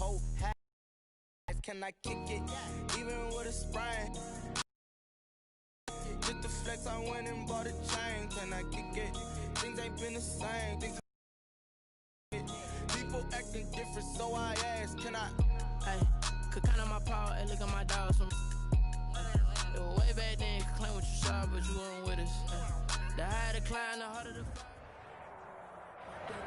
whole hat. Can I kick it? Even with a sprain. Just the flex, I went and bought a chain. Can I kick it? Things ain't been the same. People acting different, so I asked, can I? Hey, could count on my power, hey, look at my dogs from. It was way back then, could claim what you saw, but you weren't with us. The higher the climb, the harder the.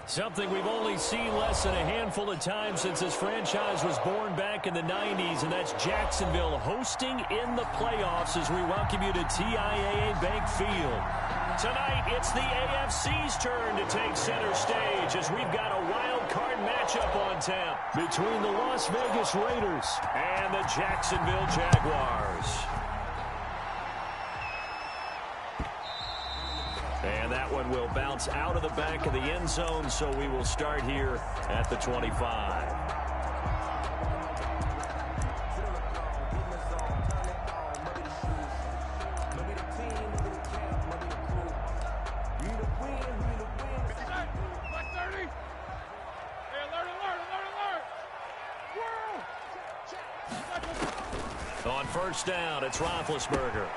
Something we've only seen less than a handful of times since this franchise was born back in the 90s, and that's Jacksonville hosting in the playoffs as we welcome you to TIAA Bank Field. Tonight, it's the AFC's turn to take center stage as we've got a wild card matchup on tap between the Las Vegas Raiders and the Jacksonville Jaguars. And that one will bounce out of the back of the end zone, so we will start here at the 25. On first down, it's Roethlisberger.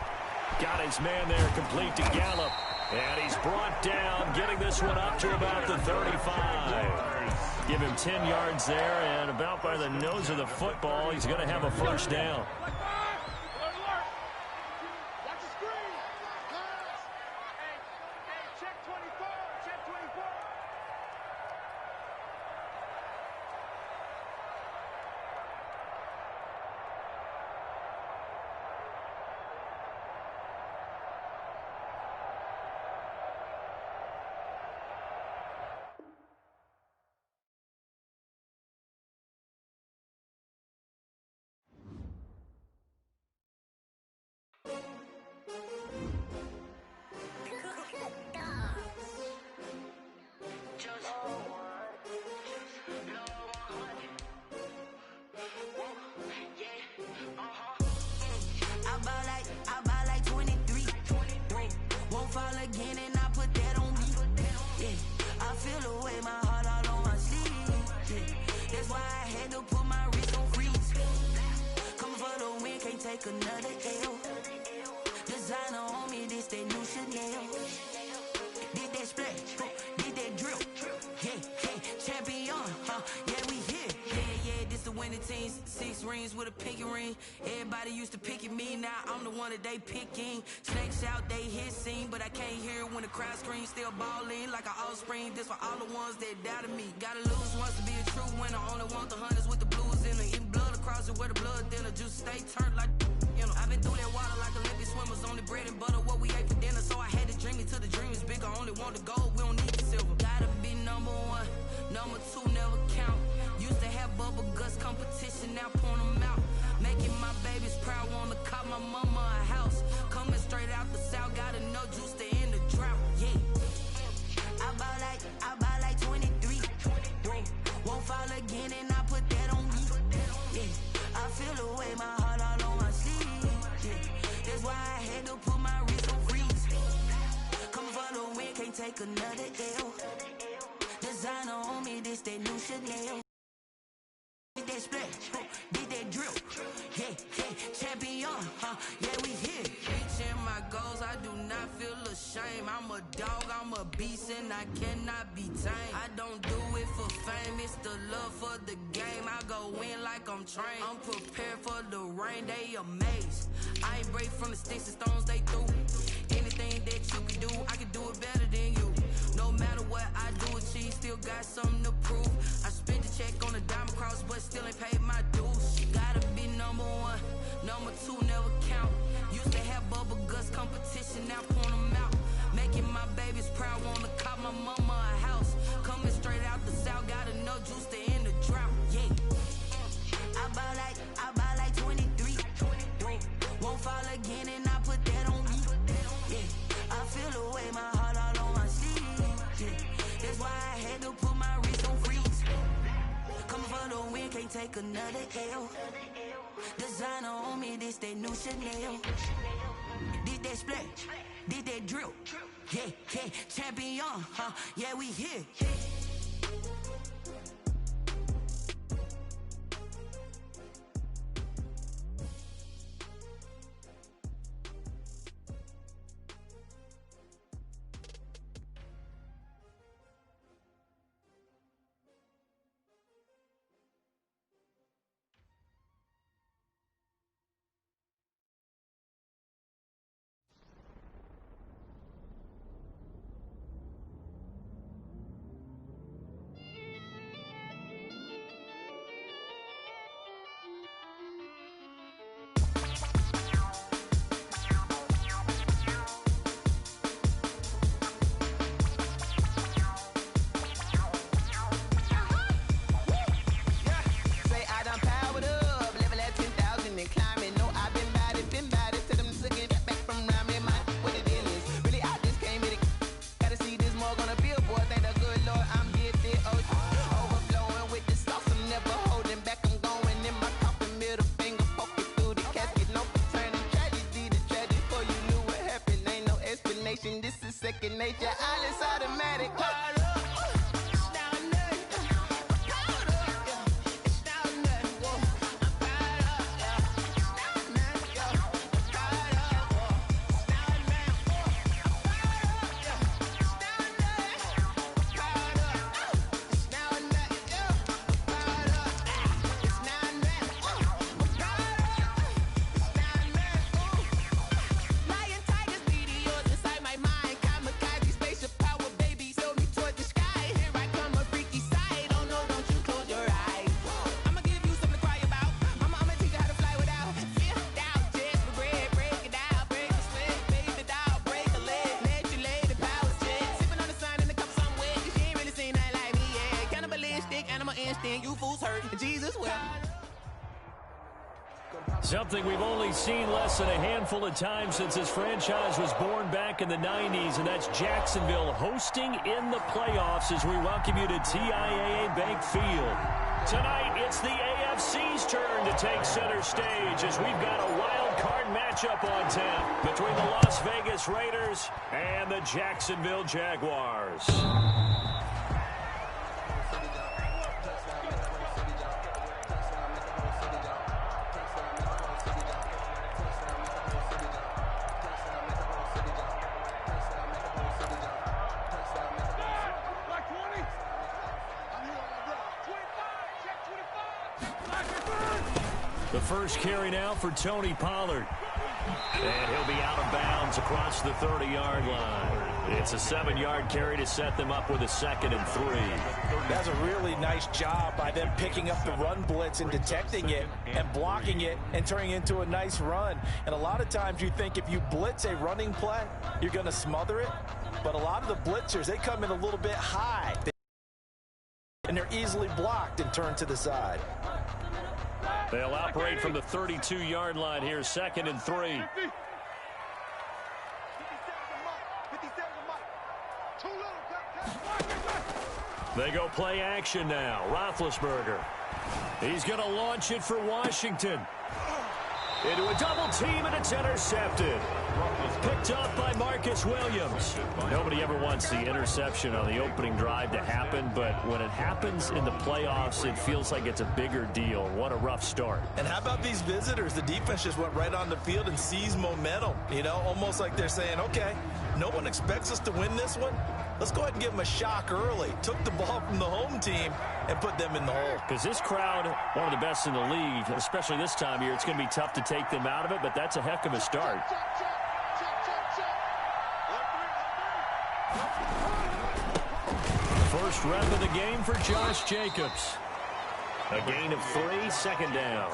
Got his man there complete to Gallup. And he's brought down, getting this one up to about the 35. Give him 10 yards there, and about by the nose of the football, he's going to have a first down. Again, and I put that on me. Yeah, I feel the way, my heart all on my sleeve. Yeah, that's why I had to put my wrist on freeze. Coming for the win, can't take another L. Designer on me, this that new Chanel. Did that splash, did that drill. Yeah, champion, yeah, we here. Yeah, this the winning team. 6 rings with a pinky ring. Everybody used to pick at me, now I'm the one that they picking. Snakes out, they hit scene, but I can't hear it when the crowd screams. Still balling like an offspring. This for all the ones that doubted me. Gotta lose once to be a true winner. Only want the hunters with the blues in it. Eating blood across it where the blood dinner. Juice stay turned like, you know. I've been through that water like Olympic swimmers. Only bread and butter, what we ate for dinner. So I had to dream it till the dream is bigger. Only want the gold, we don't need the silver. Gotta be number 1, number 2 never count. Used to have bubble guts competition, now point them out. Making my babies proud, wanna cop my mama a house. Coming straight out the south, gotta know juice to end the drought. Yeah, I buy like 23. Won't fall again, and I put that on me. Yeah, I feel the way, my heart all on my sleeve. Yeah, that's why I had to put my wrist on freeze. Coming for the win, can't take another L. Designer on me, this that new Chanel. Did that splash, did that drill. Yeah, champion, yeah, we here. Reaching my goals, I do not feel ashamed. I'm a dog, I'm a beast, and I cannot be tamed. I don't do it for fame, it's the love for the game. I go in like I'm trained. I'm prepared for the rain, they amazed. I ain't break from the sticks and stones they threw. Anything that you can do, I can do it better than you. No matter what I do, achieve, still got something to prove. I spent the check on a diamond cross, but still ain't paid my dues. Gotta be number 1, number 2 never count. Used to have bubble guts competition, now point them out. Making my babies proud, wanna cop my mama a house. Coming straight out the south, gotta know juice to end the drought. Yeah, I buy like 23. Won't fall again, and I put that on me. Yeah, I feel the way, my heart all on my sleeve. Yeah, that's why I had to put my wrist on freeze. Coming for the win, can't take another L. Designer on me, this that new Chanel. Did that splash, did that drill. Yeah, champion, yeah, we here. second nature. All is automatic. Something we've only seen less than a handful of times since this franchise was born back in the 90s, and that's Jacksonville hosting in the playoffs as we welcome you to TIAA Bank Field. Tonight, it's the AFC's turn to take center stage as we've got a wild card matchup on tap between the Las Vegas Raiders and the Jacksonville Jaguars. The first carry now for Tony Pollard. And he'll be out of bounds across the 30-yard line. It's a 7-yard carry to set them up with a 2nd and 3. That's a really nice job by them picking up the run blitz and detecting it and blocking it and turning it into a nice run. And a lot of times you think if you blitz a running play, you're going to smother it. But a lot of the blitzers, they come in a little bit high. And they're easily blocked and turned to the side. They'll operate from the 32-yard line here, 2nd and 3. They go play action now. Roethlisberger. He's going to launch it for Washington. Into a double team, and it's intercepted. Picked up by Marcus Williams. Nobody ever wants the interception on the opening drive to happen, but when it happens in the playoffs, it feels like it's a bigger deal. What a rough start. And how about these visitors? The defense just went right on the field and seized momentum. You know, almost like they're saying, okay, no one expects us to win this one. Let's go ahead and give them a shock early. Took the ball from the home team and put them in the hole. Because this crowd, one of the best in the league, especially this time of year, it's going to be tough to take them out of it, but that's a heck of a start. First rep of the game for Josh Jacobs. A gain of 3, 2nd down.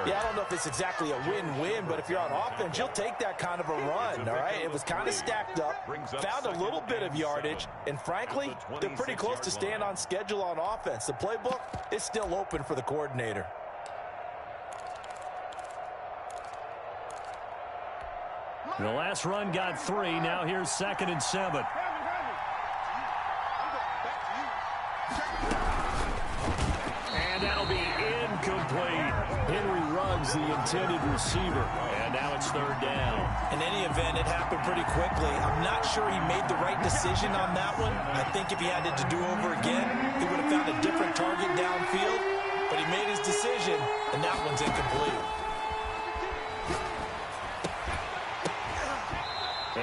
Yeah, I don't know if it's exactly a win-win, but if you're on offense, you'll take that kind of a run, all right? It was kind of stacked up, found a little bit of yardage, and frankly, they're pretty close to staying on schedule on offense. The playbook is still open for the coordinator. The last run got 3. Now here's 2nd and 7. That'll be incomplete. Henry Ruggs, the intended receiver. And now it's 3rd down. In any event, it happened pretty quickly. I'm not sure he made the right decision on that one. I think if he had it to do over again, he would have found a different target downfield. But he made his decision, and that one's incomplete.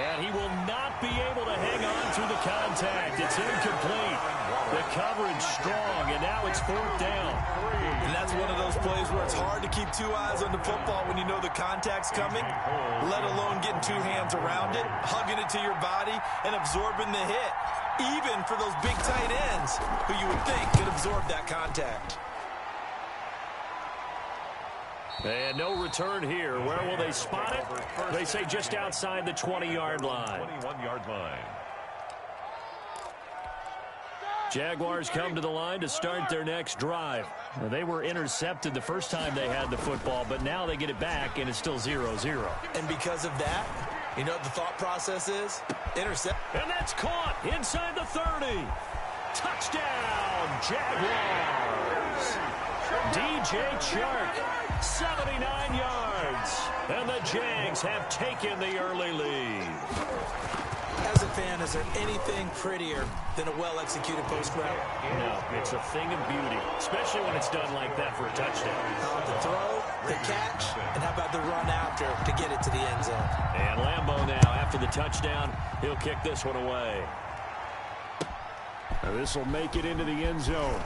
And he will not be able to hang on through the contact. It's incomplete. The coverage strong, and now it's 4th down. And that's one of those plays where it's hard to keep 2 eyes on the football when you know the contact's coming, let alone getting 2 hands around it, hugging it to your body, and absorbing the hit, even for those big tight ends who you would think could absorb that contact. And no return here. Where will they spot it? They say just outside the 20-yard line. 21-yard line. Jaguars come to the line to start their next drive. They were intercepted the first time they had the football, but now they get it back, and it's still 0-0. And because of that, you know what the thought process is? Intercept. And that's caught inside the 30. Touchdown, Jaguars. DJ Chark, 79 yards. And the Jags have taken the early lead. As a fan, is there anything prettier than a well-executed post route? No, it's a thing of beauty, especially when it's done like that for a touchdown. The throw, the catch, and how about the run after to get it to the end zone? And Lambeau now, after the touchdown, he'll kick this one away. Now this will make it into the end zone.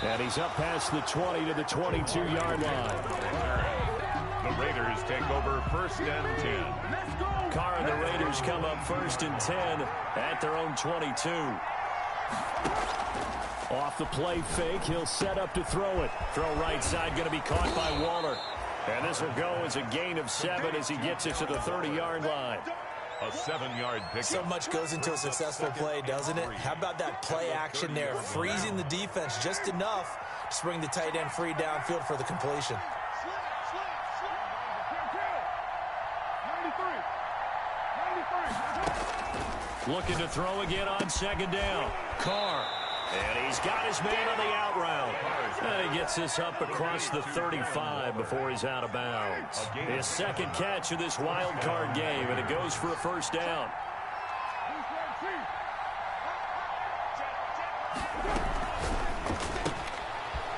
And he's up past the 20 to the 22-yard line. The Raiders take over 1st and 10. Carr and the Raiders come up 1st and 10 at their own 22. Off the play fake, he'll set up to throw it. Throw right side, going to be caught by Waller. And this will go as a gain of 7 as he gets it to the 30-yard line. A 7-yard pick. So much goes into a successful play, doesn't it? How about that play action there? Freezing the defense just enough to bring the tight end free downfield for the completion. Looking to throw again on 2nd down. Carr. And he's got his man on the out route. And he gets this up across the 35 before he's out of bounds. His 2nd catch of this wild card game, and it goes for a 1st down.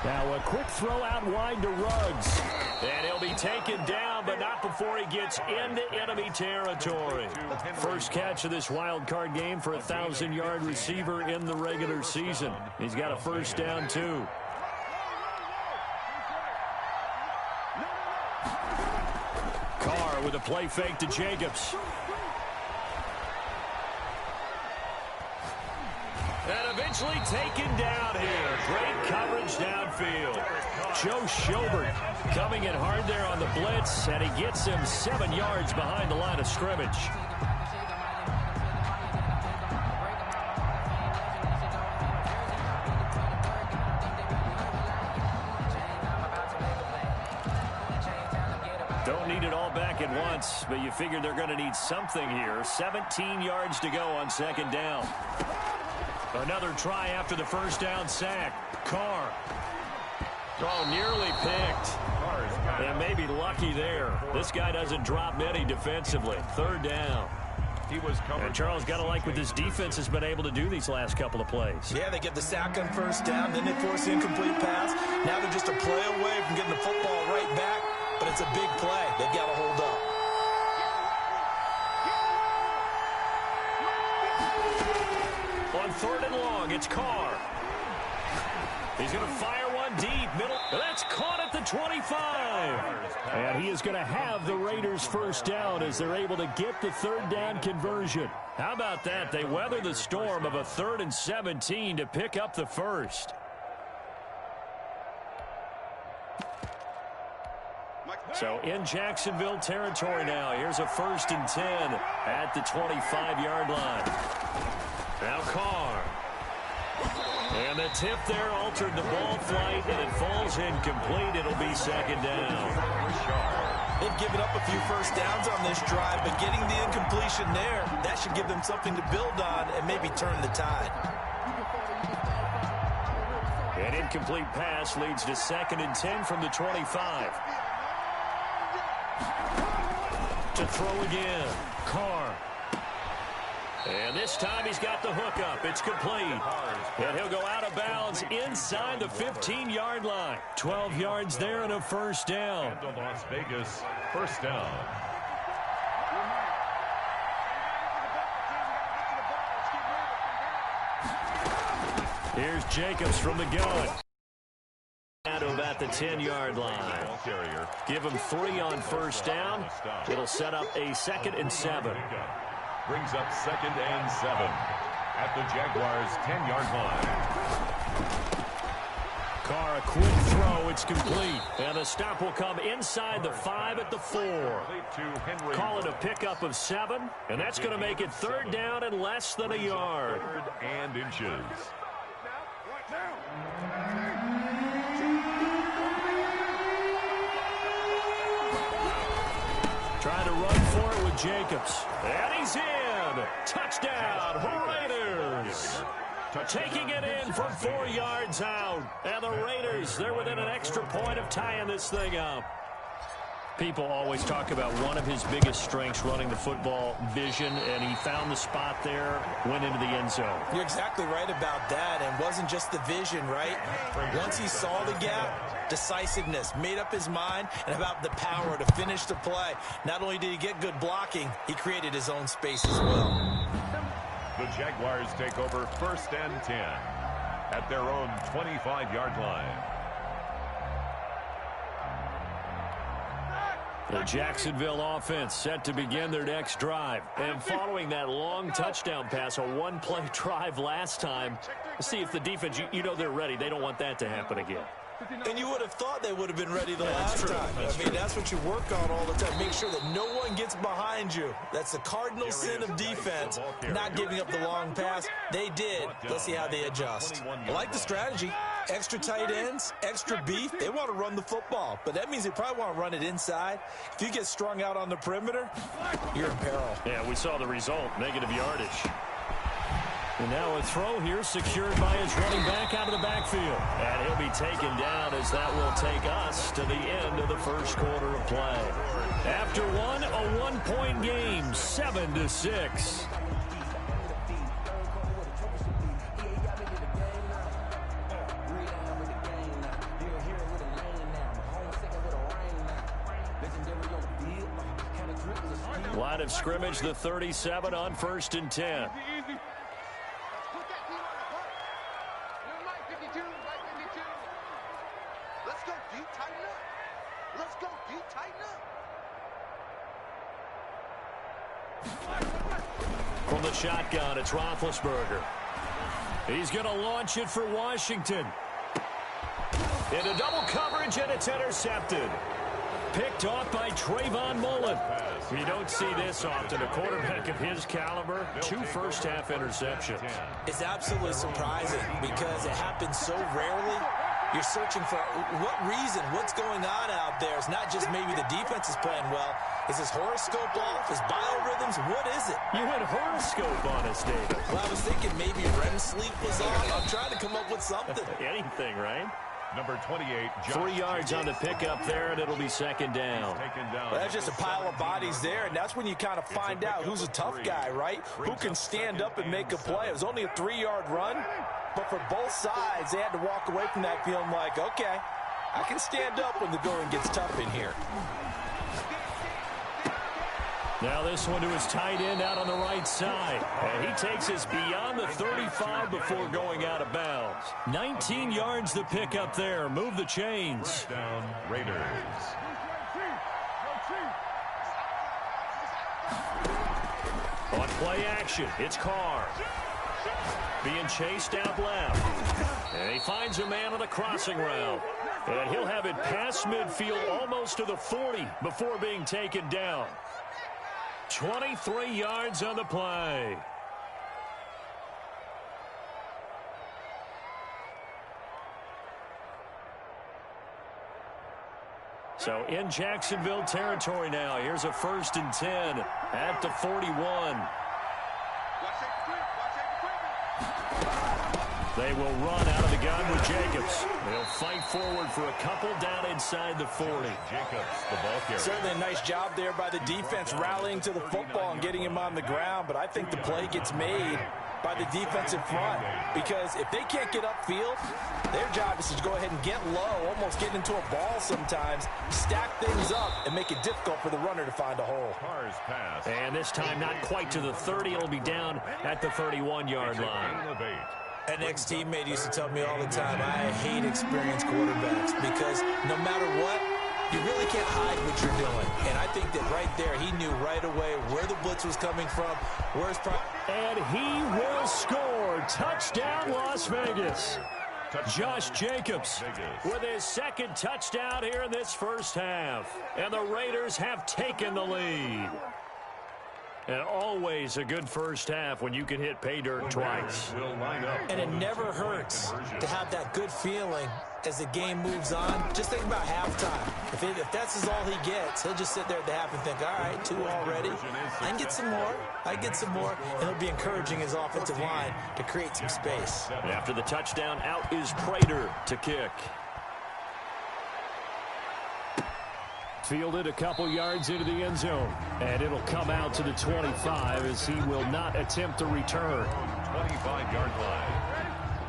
Now a quick throw out wide to Ruggs. And he'll be taken down, but not before he gets into enemy territory. First catch of this wild card game for a 1,000-yard receiver in the regular season. He's got a 1st down, too. Carr with a play fake to Jacobs. And eventually taken down here. Great coverage downfield. Joe Schobert coming in hard there on the blitz, and he gets him 7 yards behind the line of scrimmage. Don't need it all back at once, but you figure they're going to need something here. 17 yards to go on 2nd down. Another try after the 1st down sack. Carr. Oh, nearly picked. And maybe lucky there. This guy doesn't drop many defensively. 3rd down. He was covered. And Charles, got to like what this defense has been able to do these last couple of plays. Yeah, they get the sack on 1st down, then they force the incomplete pass. Now they're just a play away from getting the football right back, but it's a big play. They've got to hold up. On 3rd and long, it's Carr. He's going to fire one deep, middle. That's caught at the 25. And he is going to have the Raiders' 1st down as they're able to get the 3rd down conversion. How about that? They weather the storm of a 3rd and 17 to pick up the 1st. So in Jacksonville territory now. Here's a 1st and 10 at the 25-yard line. Now Carr. And the tip there altered the ball flight, and it falls incomplete. It'll be 2nd down. They've given up a few 1st downs on this drive, but getting the incompletion there, that should give them something to build on and maybe turn the tide. An incomplete pass leads to 2nd and 10 from the 25. To throw again. Carr. And this time he's got the hook up. It's complete. And he'll go out of bounds inside the 15-yard line. 12 yards there and a 1st down. And the Las Vegas 1st down. Here's Jacobs from the gun. Down to about the 10-yard line. Give him 3 on 1st down. It'll set up a 2nd and 7. Brings up 2nd and 7 at the Jaguars' 10-yard line. Carr, a quick throw. It's complete. And the stop will come inside the 5 at the 4. Call it a pickup of 7. And that's going to make it 3rd down and less than a yard. 3rd and inches. Trying to run for it with Jacobs. And he's in. Touchdown, Raiders. Taking it in from 4 yards out. And the Raiders, they're within an extra point of tying this thing up. People always talk about one of his biggest strengths running the football, vision, and he found the spot there, went into the end zone. You're exactly right about that, and wasn't just the vision, right? Once he saw the gap, decisiveness, made up his mind, and about the power to finish the play. Not only did he get good blocking, he created his own space as well. The Jaguars take over 1st and 10 at their own 25-yard line. The Jacksonville offense set to begin their next drive. And following that long touchdown pass, a one-play drive last time, see if the defense, you know they're ready. They don't want that to happen again. And you would have thought they would have been ready the last time. I mean, that's what you work on all the time. Make sure that no one gets behind you. That's the cardinal sin of defense, not giving up the long pass. They did. Let's see how they adjust. I like the strategy. Extra tight ends, extra beef. They want to run the football, but that means they probably want to run it inside. If you get strung out on the perimeter, you're in peril. Yeah, we saw the result, negative yardage. And now a throw here secured by his running back out of the backfield. And he'll be taken down as that will take us to the end of the first quarter of play. After one, a one-point game, 7-6. Line of scrimmage, the 37 on 1st and 10. From the shotgun, it's Roethlisberger. He's going to launch it for Washington. Into double coverage, and it's intercepted. Picked off by Trayvon Mullen. You don't see this often. A quarterback of his caliber, 2 first-half interceptions. It's absolutely surprising because it happens so rarely. You're searching for what reason, what's going on out there. It's not just maybe the defense is playing well. Is his horoscope off? His biorhythms? What is it? You went horoscope on us, David. Well, I was thinking maybe REM sleep was off. I'm trying to come up with something. Anything, right? Number 28, 3 yards on the pickup there, and it'll be 2nd down. Well, that's just a pile of bodies there, and that's when you kind of find out who's a tough guy, right? Who can stand up and make a play. It was only a 3-yard run, but for both sides, they had to walk away from that feeling like, okay, I can stand up when the going gets tough in here. Now this one to his tight end out on the right side. And he takes us beyond the 35 before going out of bounds. 19 yards the pick up there. Move the chains. First down, Raiders. On play action, it's Carr. Being chased out left. And he finds a man on the crossing route. And he'll have it past midfield almost to the 40 before being taken down. 23 yards on the play. So in Jacksonville territory now. Here's a 1st and 10 at the 41. They will run out of the gun with Jacobs. They'll fight forward for a couple down inside the 40. Jacobs, the ball carrier. Certainly a nice job there by the defense rallying to the football and getting him on the ground, but I think the play gets made by the defensive front because if they can't get upfield, their job is to go ahead and get low, almost get into a ball sometimes, stack things up, and make it difficult for the runner to find a hole. Carr's pass. And this time not quite to the 30. It'll be down at the 31-yard line. An ex-teammate used to tell me all the time, I hate experienced quarterbacks because no matter what, you really can't hide what you're doing. And I think that right there, he knew right away where the blitz was coming from, where's and he will score. Touchdown, Las Vegas. Josh Jacobs with his 2nd touchdown here in this first half. And the Raiders have taken the lead. And always a good first half when you can hit pay dirt twice. And it never hurts to have that good feeling as the game moves on. Just think about halftime. If that's all he gets, he'll just sit there at the half and think, all right, 2 already. I can get some more. I can get some more. And he'll be encouraging his offensive line to create some space. After the touchdown, out is Prater to kick. Fielded a couple yards into the end zone. And it'll come out to the 25 as he will not attempt to return. 25-yard line.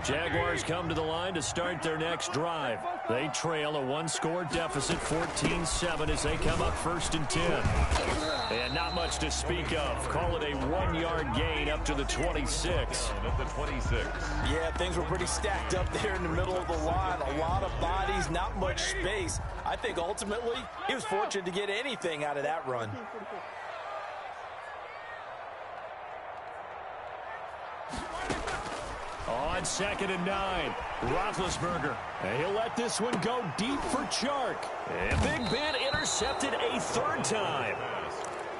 Jaguars come to the line to start their next drive. They trail a one-score deficit, 14-7, as they come up 1st and 10. And not much to speak of. Call it a 1-yard gain up to the 26. At the 26. Yeah, things were pretty stacked up there in the middle of the line. A lot of bodies, not much space. I think ultimately he was fortunate to get anything out of that run. On 2nd and 9, Roethlisberger. And he'll let this one go deep for Chark. And Big Ben intercepted a 3rd time.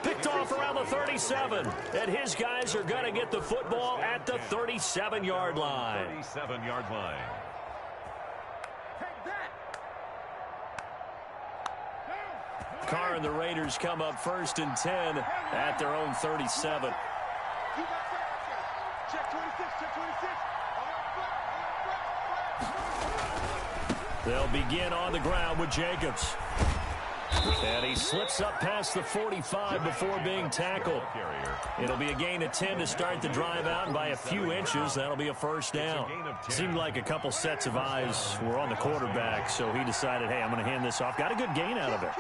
Picked off around the 37. And his guys are going to get the football at the 37-yard line. 37-yard line. Carr and the Raiders come up 1st and 10 at their own 37. Check 26, check 26. They'll begin on the ground with Jacobs. And he slips up past the 45 before being tackled. It'll be a gain of 10 to start the drive out, and by a few inches, that'll be a 1st down. Seemed like a couple sets of eyes were on the quarterback, so he decided, hey, I'm going to hand this off. Got a good gain out of it.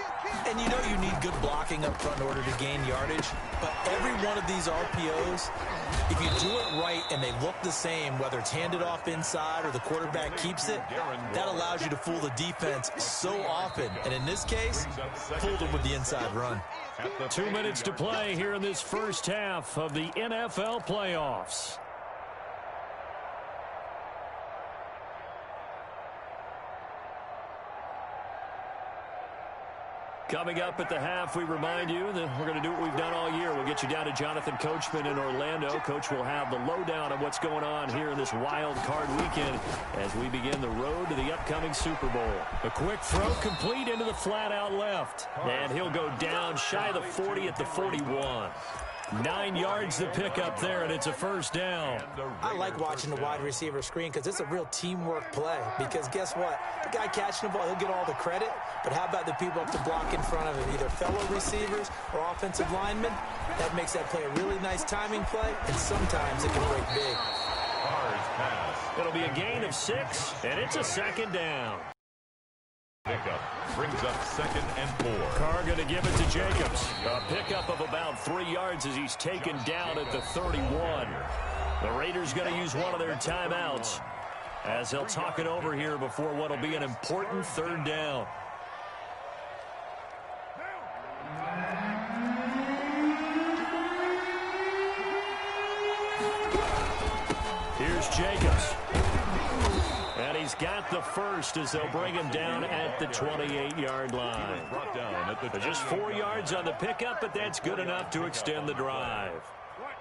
And you know you need good blocking up front in order to gain yardage, but every one of these RPOs, if you do it right and they look the same, whether it's handed off inside or the quarterback keeps it, that allows you to fool the defense so often. And in this case, fooled them with the inside run. 2 minutes to play here in this first half of the NFL playoffs. Coming up at the half, we remind you that we're going to do what we've done all year. We'll get you down to Jonathan Coachman in Orlando. Coach will have the lowdown on what's going on here in this wild card weekend as we begin the road to the upcoming Super Bowl. A quick throw complete into the flat out left. And he'll go down shy of the 40 at the 41. 9 yards to pick up there, and it's a 1st down. I like watching the wide receiver screen because it's a real teamwork play. Because guess what? The guy catching the ball, he'll get all the credit. But how about the people up the block in front of him, either fellow receivers or offensive linemen? That makes that play a really nice timing play, and sometimes it can break big. It'll be a gain of 6, and it's a 2nd down. Pickup brings up 2nd and 4. Carr going to give it to Jacobs. A pickup of about 3 yards as he's taken down at the 31. The Raiders going to use one of their timeouts as they'll talk it over here before what will be an important 3rd down. Here's Jacobs. And he's got the 1st as they'll bring him down at the 28-yard line. Just 4 yards on the pickup, but that's good enough to extend the drive.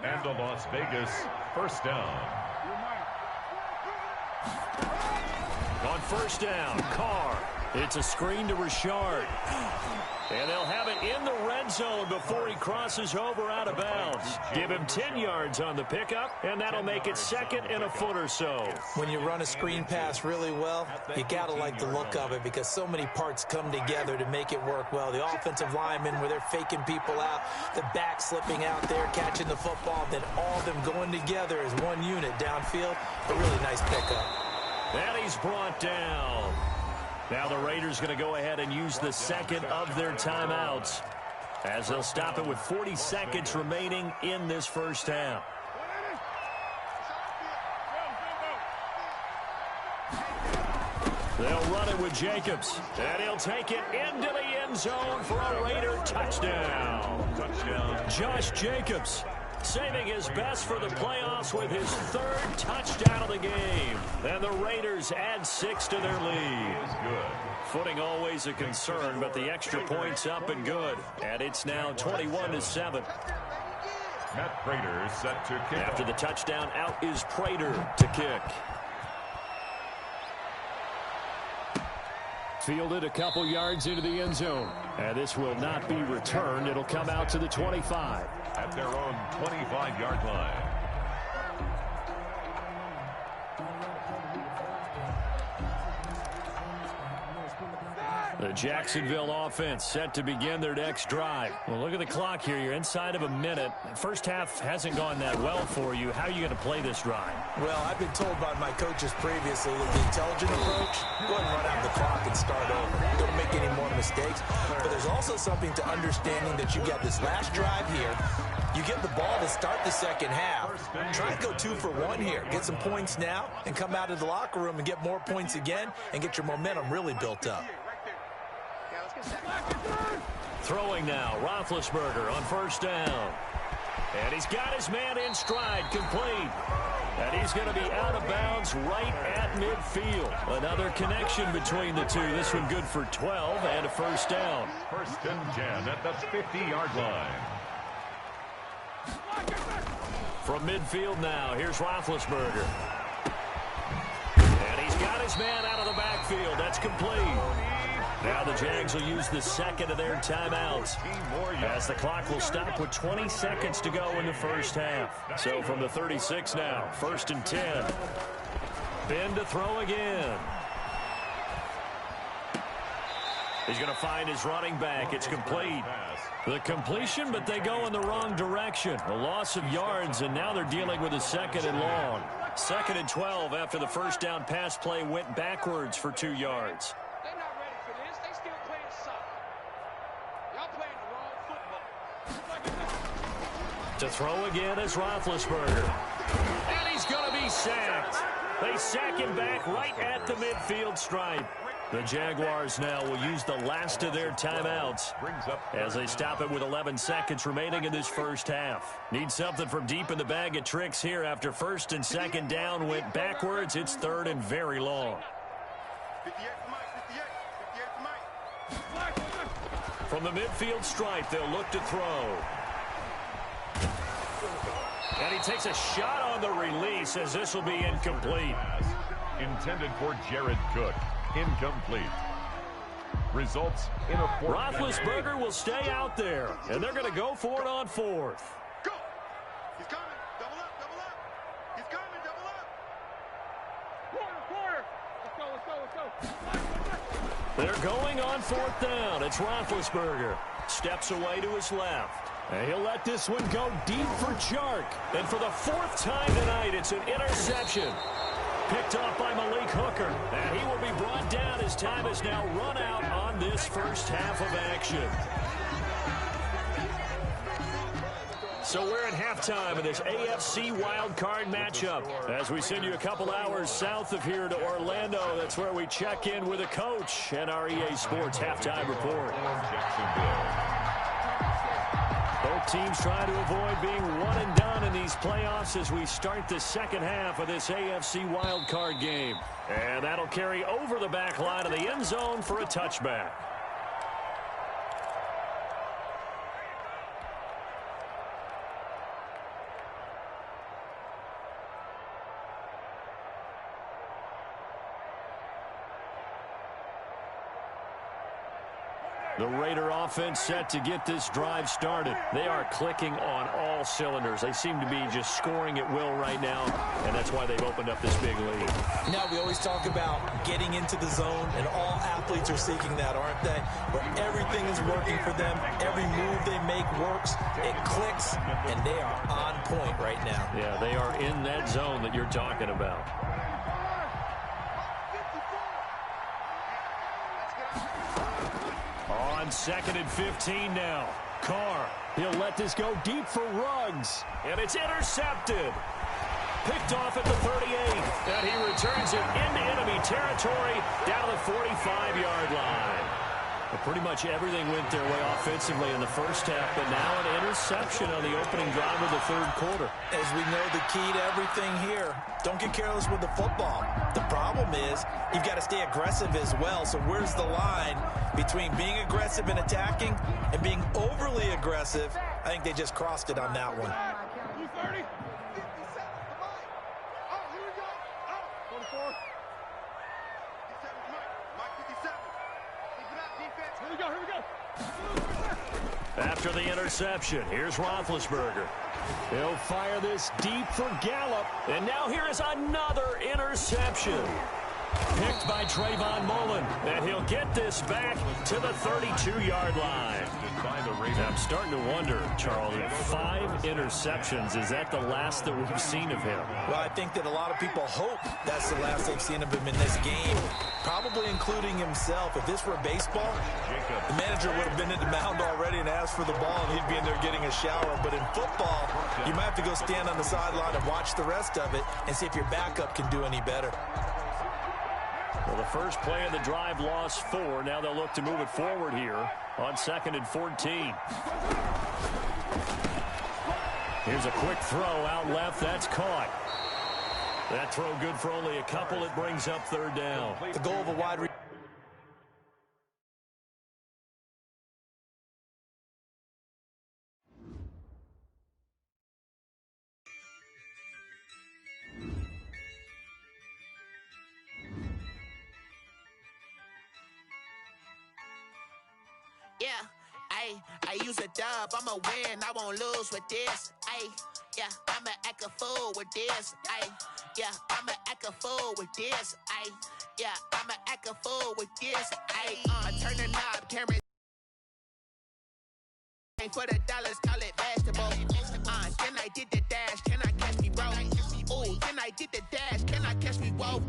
And the Las Vegas 1st down. On 1st down, Carr. It's a screen to Richard. And they'll have it in the red zone before he crosses over out of bounds. Give him 10 yards on the pickup, and that'll make it 2nd and a foot or so. When you run a screen pass really well, you got to like the look of it because so many parts come together to make it work well. The offensive linemen, where they're faking people out, the back slipping out there, catching the football, then all of them going together as one unit downfield. A really nice pickup. And he's brought down. Now the Raiders going to go ahead and use the 2nd of their timeouts as they'll stop it with 40 seconds remaining in this 1st half. They'll run it with Jacobs, and he'll take it into the end zone for a Raider touchdown. Josh Jacobs saving his best for the playoffs with his 3rd touchdown of the game. And the Raiders add 6 to their lead. Footing always a concern, but the extra point's up and good. And it's now 21-7. Matt Prater set to kick. After the touchdown, out is Prater to kick. Fielded a couple yards into the end zone. And this will not be returned. It'll come out to the 25. At their own 25-yard line. The Jacksonville offense set to begin their next drive. Well, look at the clock here. You're inside of a minute. First half hasn't gone that well for you. How are you going to play this drive? Well, I've been told by my coaches previously that the intelligent approach, go ahead and run out the clock and start over. Don't make any more mistakes. But there's also something to understanding that you got this last drive here. You get the ball to start the second half. Try and go 2 for 1 here. Get some points now and come out of the locker room and get more points again and get your momentum really built up. Throwing now, Roethlisberger on first down. And he's got his man in stride, complete. And he's going to be out of bounds right at midfield. Another connection between the two. This one good for 12 and a first down. 1st and 10 at the 50-yard line. From midfield now, here's Roethlisberger. And he's got his man out of the backfield. That's complete. Now the Jags will use the second of their timeouts as the clock will stop with 20 seconds to go in the first half. So from the 36 now, 1st and 10. Ben to throw again. He's going to find his running back. It's complete. The completion, but they go in the wrong direction. A loss of yards, and now they're dealing with a 2nd and long. 2nd and 12 after the first down pass play went backwards for 2 yards. To throw again is Roethlisberger. And he's going to be sacked. They sack him back right at the midfield stripe. The Jaguars now will use the last of their timeouts as they stop it with 11 seconds remaining in this first half. Need something from deep in the bag of tricks here after 1st and 2nd down went backwards. It's 3rd and very long. From the midfield stripe, they'll look to throw. And he takes a shot on the release as this will be incomplete. Intended for Jared Cook. Incomplete. Results in a 4th. Roethlisberger will stay out there, and they're going to go for it on 4th. Go! He's coming. Double up, double up. He's coming, double up. Quarter. Let's go. They're going on 4th down. It's Roethlisberger. Steps away to his left. And he'll let this one go deep for Chark. And for the 4th time tonight, it's an interception. Picked off by Malik Hooker. And he will be brought down as time has now run out on this first half of action. So we're at halftime of this AFC wildcard matchup. As we send you a couple hours south of here to Orlando, that's where we check in with a coach and our EA Sports halftime report. Both teams trying to avoid being one and done in these playoffs as we start the second half of this AFC wildcard game. And that'll carry over the back line of the end zone for a touchback. The Raider offense set to get this drive started. They are clicking on all cylinders. They seem to be just scoring at will right now, and that's why they've opened up this big lead. Now, we always talk about getting into the zone, and all athletes are seeking that, aren't they? Where everything is working for them. Every move they make works. It clicks, and they are on point right now. Yeah, they are in that zone that you're talking about. On 2nd and 15 now. Carr, he'll let this go deep for Ruggs. And it's intercepted. Picked off at the 38. And he returns it into enemy territory down to the 45-yard line. But pretty much everything went their way offensively in the first half, but now an interception on the opening drive of the 3rd quarter. As we know, the key to everything here, don't get careless with the football. The problem is you've got to stay aggressive as well. So where's the line between being aggressive and attacking and being overly aggressive? I think they just crossed it on that one. 30. 57. Oh, here we go. Oh, 44. 57 Mike 57. Keep it up, defense. Here we go. After the interception, here's Roethlisberger. He'll fire this deep for Gallup. And now here is another interception. Picked by Trayvon Mullen, and he'll get this back to the 32-yard line. I'm starting to wonder, Charlie, 5 interceptions. Is that the last that we've seen of him? Well, I think that a lot of people hope that's the last they've seen of him in this game, probably including himself. If this were baseball, the manager would have been at the mound already and asked for the ball, and he'd be in there getting a shower. But in football, you might have to go stand on the sideline and watch the rest of it and see if your backup can do any better. Well, the first play of the drive lost 4. Now they'll look to move it forward here on 2nd and 14. Here's a quick throw out left. That's caught. That throw good for only a couple. It brings up 3rd down. The goal of a wide receiver. I use a dub, I'ma win, I won't lose with this. I'ma act a fool with this. I'ma act a fool with this. I'ma act a fool with this. Turn the knob, camera. For the dollars, call it basketball. Then I did the dash, can I catch me, bro? Ooh, then I did the dash, can I catch me, whoa?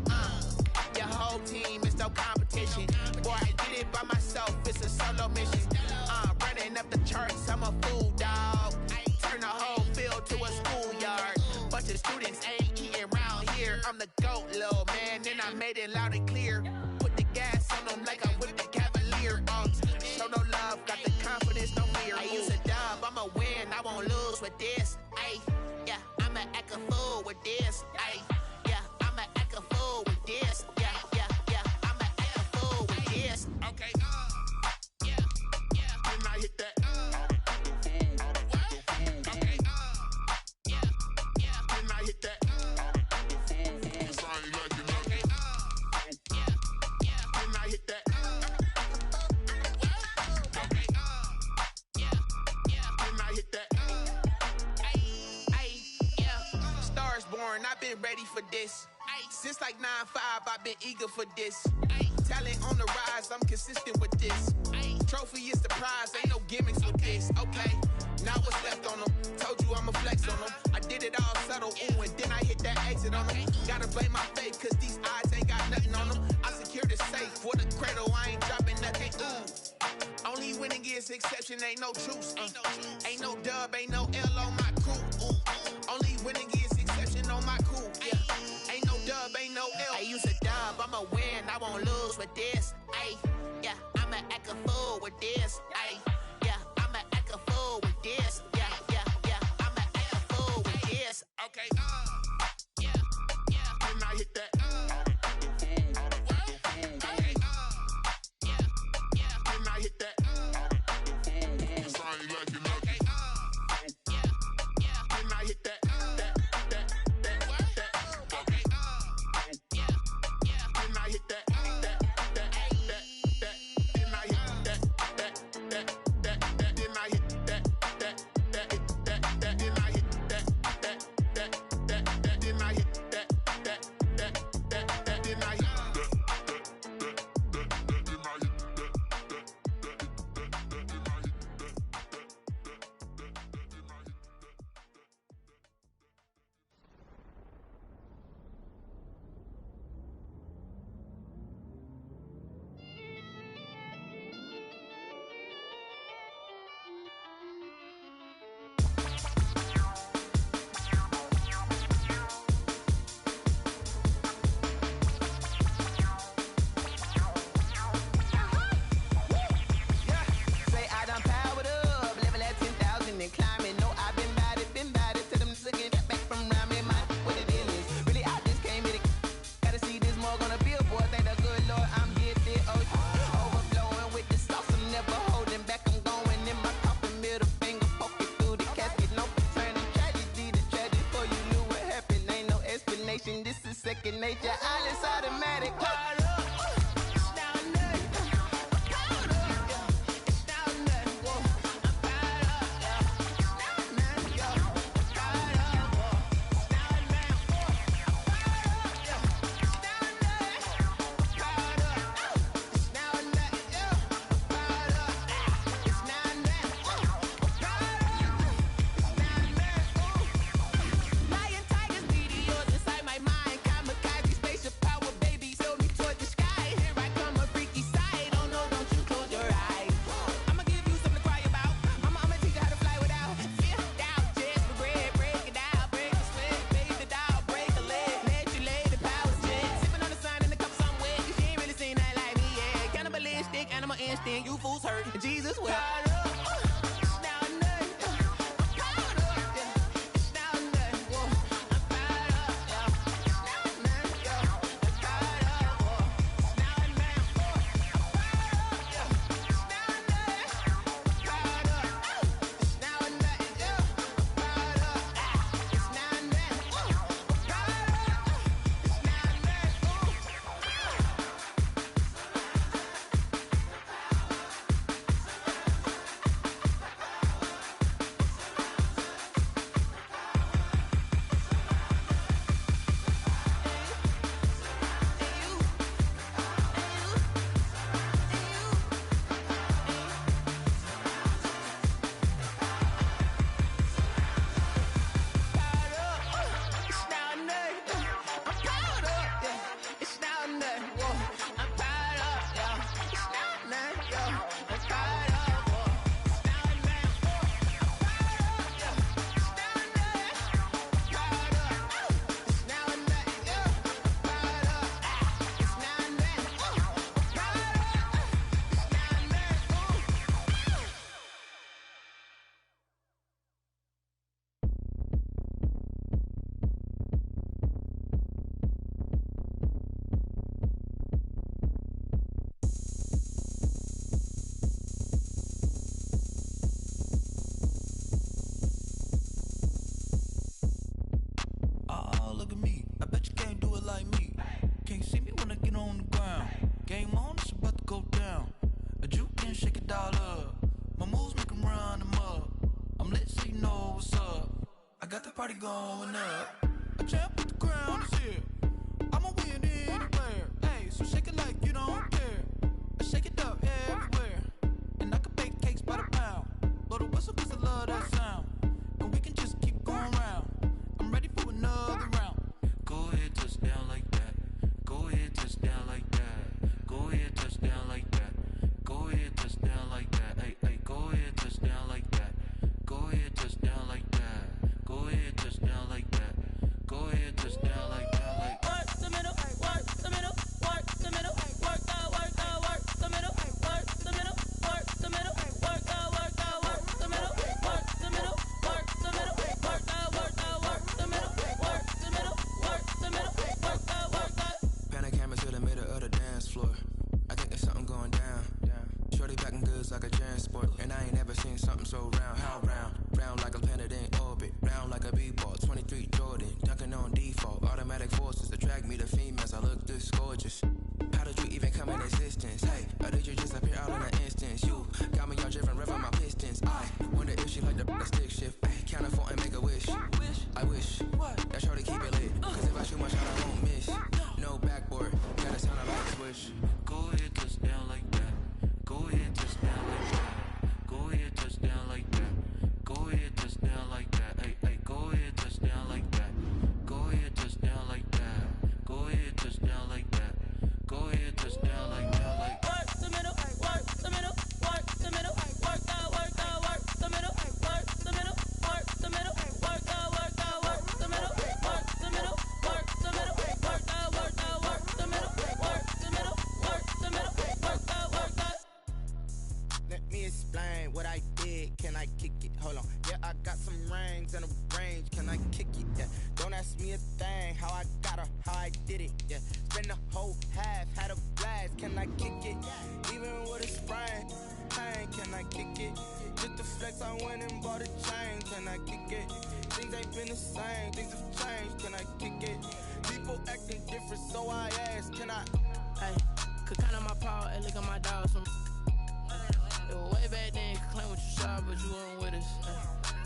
Your whole team is no competition. Boy, I did it by myself, it's a solo mission. Running up the charts, I'm a fool, dog. Turn the whole field to a schoolyard. Bunch of students ain't eating round here. I'm the GOAT, little man, and I made it loud and clear. Put the gas on them like I whipped the Cavalier. Show no love, got the confidence, no fear. I use a dub, I'ma win, I won't lose with this. I'ma act a fool with this. I'ma act a fool with this. I'ma act a fool with this. Okay. Then I hit that. Okay. Then I hit that. Cause I ain't like it. Okay. Then I hit that. Okay. Then I hit that. Stars born, I've been ready for this. Since like 9-5, I've been eager for this. Talent on the rise, I'm consistent with this. Trophy is the prize, ain't no gimmicks with this. Okay, now what's left on them? Told you I'ma flex on them. I did it all subtle, ooh, and then I hit that exit on them. Gotta blame my faith, cause these odds ain't got nothing on them. I secure the safe for the cradle, I ain't dropping nothing, ooh. Only winning is exception, ain't no truce. Ain't no dub, ain't no L on my crew. Only winning is exception on my crew. Ain't no dub, ain't no L. I use a dub, I'ma win, I won't lose with this. I'ma act a fool with this. I'ma act a fool with this. I'ma act a fool with this. Okay. Then I hit that. Okay. Then I hit that. Cause I ain't like it. Okay. Then I hit that. Second nature, all is automatic. Game on, it's about to go down. A juke and shake it all up. My moves make them run them up. I'm lit so you know what's up. I got the party going up. A champ with the crown is here. I'ma win anywhere. Hey, so shake it like you don't care. I shake it up everywhere. And I can bake cakes by the pound. Blow the whistle cause I love that sound. And we can just keep going round. I'm ready for another round. Go ahead, touch down like that. Go ahead, touch down like that. Go ahead, touch down like that. Go ahead, touch down like that. Hey, hey, go ahead, touch down like that. Go ahead, touch down like that. Go ahead, touch down like that. Go ahead, touch down like that. Like work the middle, work the middle, work the middle, work the middle, work the middle, work the middle, work the middle, work the middle, work the middle, work the middle, work the middle, work the middle, work the. Pan a camera to the middle of the dance floor. I think there's something going down. Shorty backing goods like a transport, and I ain't never seen something so round. How round? Round like a planet in orbit, round like a b-ball. 23 Jordan, dunking on default. Automatic forces attract me to females. I look this gorgeous. How did you even come in existence? Hey, or did you just appear out in an instance? You got me all driven, revving my pistons. I wonder if she like the stick shift. Ay, count a 4 and make a wish. I wish that shorty keep it lit. Cause if I shoot my shot, I won't miss. No backboard, gotta sound like a swish. go ahead, touch down like that. Go ahead, touch down like that. Go ahead, touch down like that. Go ahead, touch down like that. Hey, hey, go ahead, touch down like that. Go ahead, touch down like that. Go ahead, touch down like that. Go ahead, touch down like that. Like Work the middle, work the middle, work the middle, work the middle, work the middle, work the middle, work the middle, work the middle, work the middle, work the middle, work the middle, work the middle, work the. Let me explain what I did. Can I kick it? Hold on. Yeah, I got some rings and a range. Can I kick it? Yeah. Don't ask me a thing. How I got her, how I did it. Yeah. Spend the whole half, had a blast. Can I kick it? Even with a sprain. Pain, can I kick it? Just the flex, I went and bought a chain. Can I kick it? Things ain't been the same. Things have changed. Can I kick it? People acting different, so I ask. Can I? Hey, could count on my power and look at my dogs. It was way back then, could claim what you saw, but you weren't with us.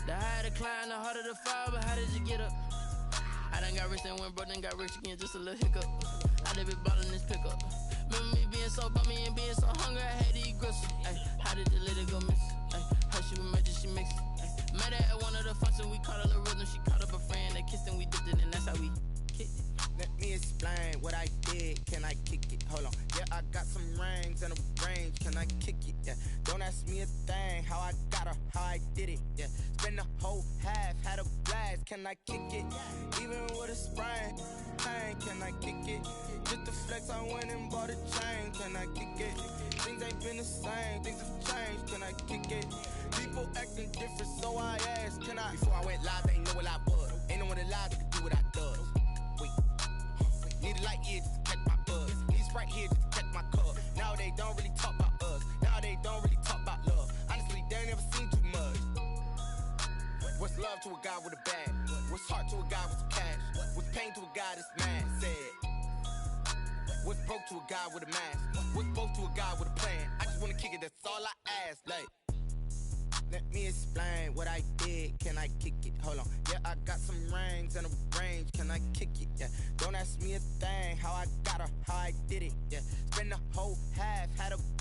The higher the climb, the harder the fall, but how did you get up? I done got rich, then went broke, then got rich again, just a little hiccup. I done been ballin' this pickup. Remember me being so bummy and being so hungry, I had to eat gristle. Ay, how did you let it go miss? Ay, how she was magic, she mixed it. Met her at one of the functions, we caught a little rhythm, she caught up a friend, they kissed and we dipped it, and that's how we kicked it. Let me explain what I did. Can I kick it? Hold on. Yeah, I got some rings and a range. Can I kick it? Yeah. Don't ask me a thing. How I got her, how I did it. Yeah. Spend the whole half, had a blast. Can I kick it? Even with a sprain. Pain, can I kick it? Just the flex, I went and bought a chain. Can I kick it? Things ain't been the same. Things have changed. Can I kick it? People acting different, so I asked. Can I? Before I went live, they know what I was. Ain't no one alive that could do what I does. Need a light here just to catch my buzz. Need a Sprite here just to catch my cup. Now they don't really talk about us. Now they don't really talk about love. Honestly, they ain't never seen too much. What's love to a guy with a bag? What's heart to a guy with some cash? What's pain to a guy that's mad? Said. What's broke to a guy with a mask? What's both to a guy with a plan? I just wanna kick it, that's all I ask. Like, let me explain what I did. Can I kick it? Hold on. Yeah, I got some rings and a range. Can I kick it? Yeah. Don't ask me a thing. How I got her, how I did it. Yeah. Spend the whole half, had a black.